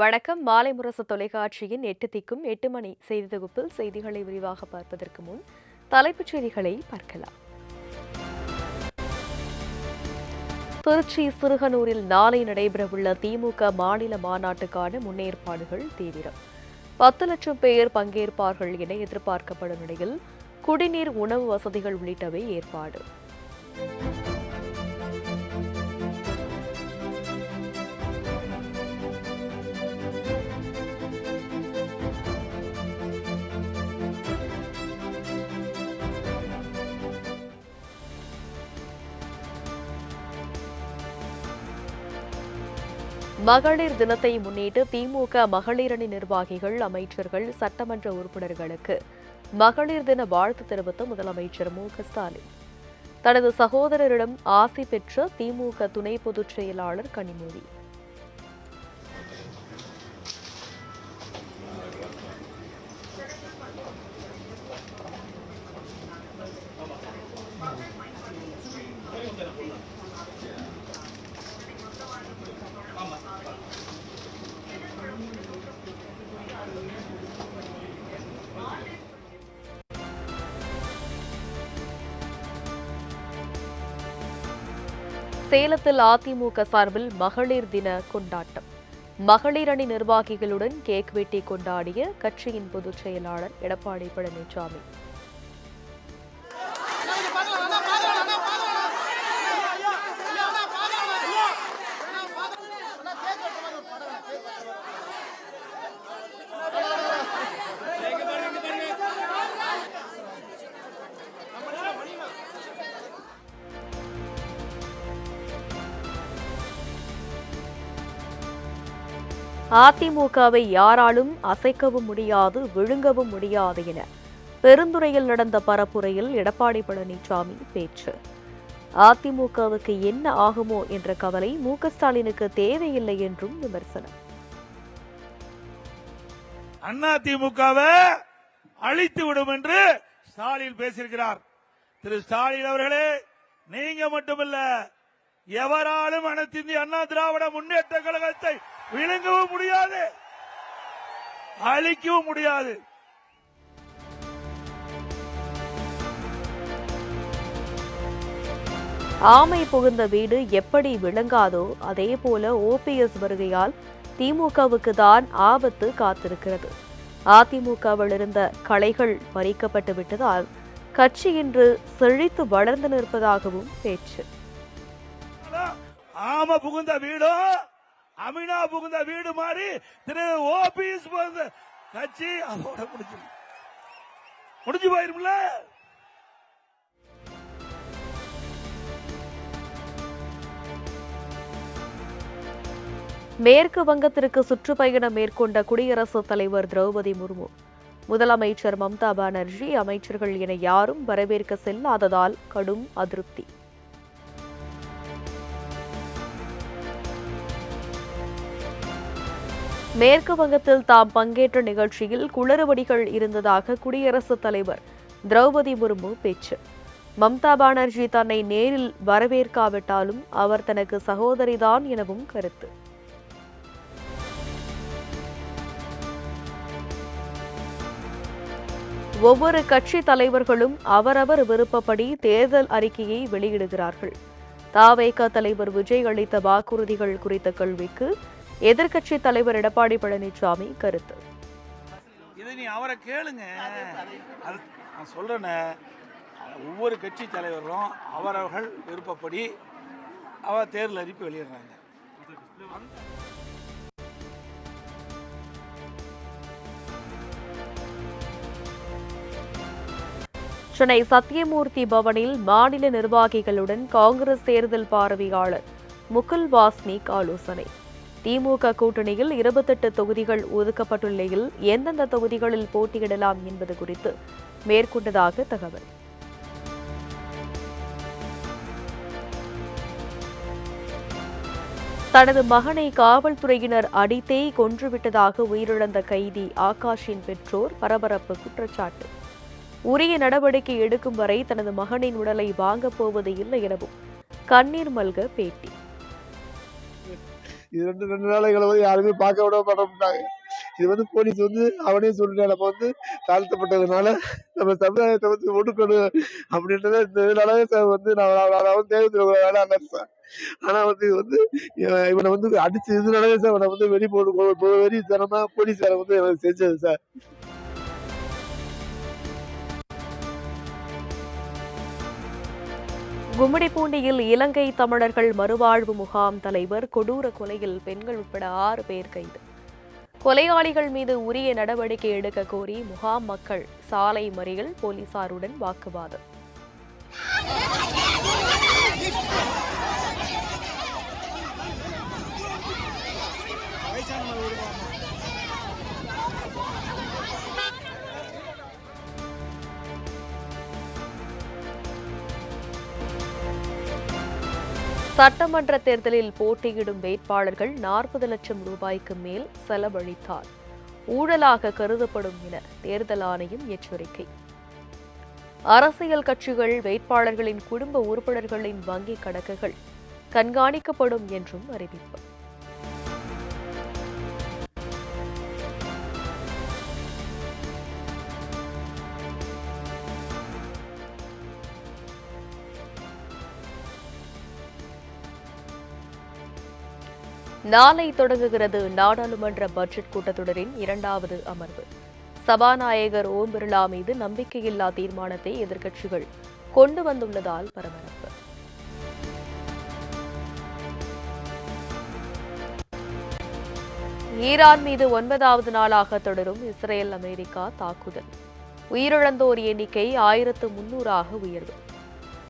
வணக்கம். மாலை முரசு தொலைக்காட்சியின் 8 திக்கும் 8 மணி செய்தி தொகுப்பில் செய்திகளை விரிவாக பார்ப்பதற்கு முன் தலைப்புச் செய்திகளை பார்க்கலாம். திருச்சி சிறுகனூரில் நாளை நடைபெறவுள்ள திமுக மாநில மாநாட்டுக்கான முன்னேற்பாடுகள் தீவிரம். 10 லட்சம் பேர் பங்கேற்பார்கள் என எதிர்பார்க்கப்படும் நிலையில் குடிநீர், உணவு வசதிகள் உள்ளிட்டவை ஏற்பாடு. மகளிர் தினத்தை முன்னிட்டு திமுக மகளிர் அணி நிர்வாகிகள், அமைச்சர்கள், சட்டமன்ற உறுப்பினர்களுக்கு மகளிர் தின வாழ்த்து தெரிவித்த முதலமைச்சர் மு.க.ஸ்டாலின் தனது சகோதரரிடம் ஆசி பெற்ற திமுக துணை பொதுச் செயலாளர் கனிமொழி. சேலத்தில் அதிமுக சார்பில் மகளிர் தின கொண்டாட்டம். மகளிர் அணி நிர்வாகிகளுடன் கேக் வெட்டி கொண்டாடிய கட்சியின் பொதுச் செயலாளர் எடப்பாடி பழனிசாமி. அதிமுகவை யாராலும் அசைக்கவும் முடியாது, விழுங்கவும் முடியாது என பெருந்துறையில் நடந்த பரப்புரையில் எடப்பாடி பழனிசாமி பேச்சு. அதிமுகவுக்கு என்ன ஆகுமோ என்ற கவலை மு.க.ஸ்டாலினுக்கு தேவையில்லை என்றும் விமர்சனம். அதிமுகவை அழித்து விடும் என்று ஸ்டாலின் பேசியிருக்கிறார். திரு ஸ்டாலின் அவர்களே, நீங்க மட்டுமல்ல, எவராலும் அனைத்து இந்திய அண்ணா திராவிட முன்னேற்ற கழகத்தை விழுங்கவும் முடியாது, அழிக்கவும் முடியாது. ஆமை புகுந்த வீடு எப்படி விளங்காதோ அதேபோல ஓபிஎஸ் வருகையால் திமுகவுக்கு தான் ஆபத்து காத்திருக்கிறது. அதிமுகவில் இருந்த களைகள் பறிக்கப்பட்டு விட்டதால் கட்சி இன்று செழித்து வளர்ந்து நிற்பதாகவும் பேச்சு. ஆமை புகுந்த வீடோ அமினா புகுந்த வீடு மாதிரி திரு ஓபிஎஸ் கட்சி அதோட முடிஞ்சு போயிரும்ல. மேற்கு வங்கத்திற்கு சுற்றுப்பயணம் மேற்கொண்ட குடியரசுத் தலைவர் திரௌபதி முர்மு, முதலமைச்சர் மம்தா பானர்ஜி, அமைச்சர்கள் என யாரும் வரவேற்க செல்லாததால் கடும் அதிருப்தி. மேற்கு வங்கத்தில் தாம் பங்கேற்ற நிகழ்ச்சியில் குளறுபடிகள் இருந்ததாக குடியரசுத் தலைவர் திரௌபதி முர்மு பேச்சு. மம்தா பானர்ஜி தன்னை நேரில் வரவேற்காவிட்டாலும் அவர் தனக்கு சகோதரிதான் எனவும் கருத்து. ஒவ்வொரு கட்சி தலைவர்களும் அவரவர் விருப்பப்படி தேர்தல் அறிக்கையை வெளியிடுகிறார்கள். தவேக தலைவர் விஜய் அளித்த வாக்குறுதிகள் குறித்த கேள்விக்கு எதிர்க்கட்சி தலைவர் எடப்பாடி பழனிசாமி கருத்து. இது நீ அவரை கேளுங்க, நான் சொல்றேன்னு, ஒவ்வொரு கட்சி தலைவரும் அவரவர்கள் விருப்பப்படி அவர் தேர்தல் அறிக்கை வெளியிடுறாங்க. சென்னை சத்தியமூர்த்தி பவனில் மாநில நிர்வாகிகளுடன் காங்கிரஸ் தேர்தல் பார்வையாளர் முகுல் வாஸ்னிக் ஆலோசனை. திமுக கூட்டணியில் 28 தொகுதிகள் ஒதுக்கப்பட்டுள்ள நிலையில் எந்தெந்த தொகுதிகளில் போட்டியிடலாம் என்பது குறித்து மேற்கொண்டதாக தகவல். தனது மகனை காவல்துறையினர் அடித்தே கொன்றுவிட்டதாக உயிரிழந்த கைதி ஆகாஷின் பெற்றோர் பரபரப்பு குற்றச்சாட்டு. உரிய நடவடிக்கை எடுக்கும் வரை தனது மகனின் உடலை வாங்கப் போவது இல்லை எனவும் கண்ணீர் மல்க பேட்டி. இது 2 நாள் எங்களை வந்து யாருமே பார்க்க விட மாட்டோம்ட்டாங்க. இது வந்து போலீஸ் வந்து அவனே சொல்லிட்டான், நம்ம வந்து தாழ்த்தப்பட்டதுனால நம்ம சமுதாயத்தை வந்து ஒடுக்கணும் அப்படின்றத இந்த இதனாலவே சார் வந்து நான் வந்து தேர்தல் வேலை சார். ஆனா வந்து இவனை வந்து அடிச்சு இதனாலவே சார் அவனை வந்து வெறித்தனமா போலீஸ்கார வந்து எனக்கு செஞ்சது சார். கும்மிடிப்பூண்டியில் இலங்கை தமிழர்கள் மறுவாழ்வு முகாம் தலைவர் கொடூர கொலையில் பெண்கள் உட்பட 6 பேர் கைது. கொலையாளிகள் மீது உரிய நடவடிக்கை எடுக்க கோரி முகாம் மக்கள் சாலை மறியல், போலீசாருடன் வாக்குவாதம். சட்டமன்ற தேர்தலில் போட்டியிடும் வேட்பாளர்கள் 40 லட்சம் ரூபாய்க்கு மேல் செலவழித்தால் ஊழலாக கருதப்படும் என தேர்தல் ஆணையம் எச்சரிக்கை. அரசியல் கட்சிகள் வேட்பாளர்களின் குடும்ப உறுப்பினர்களின் வங்கிக் கணக்குகள் கண்காணிக்கப்படும் என்றும் அறிவிப்பு. நாளை தொடங்குகிறது நாடாளுமன்ற பட்ஜெட் கூட்டத்தொடரின் 2வது அமர்வு. சபாநாயகர் ஓம் பிர்லா மீது நம்பிக்கையில்லா தீர்மானத்தை எதிர்க்கட்சிகள் கொண்டு வந்துள்ளதால் பரபரப்பு. ஈரான் மீது 9வது நாளாக தொடரும் இஸ்ரேல் அமெரிக்கா தாக்குதல். உயிரிழந்தோர் எண்ணிக்கை 1300 உயர்வு.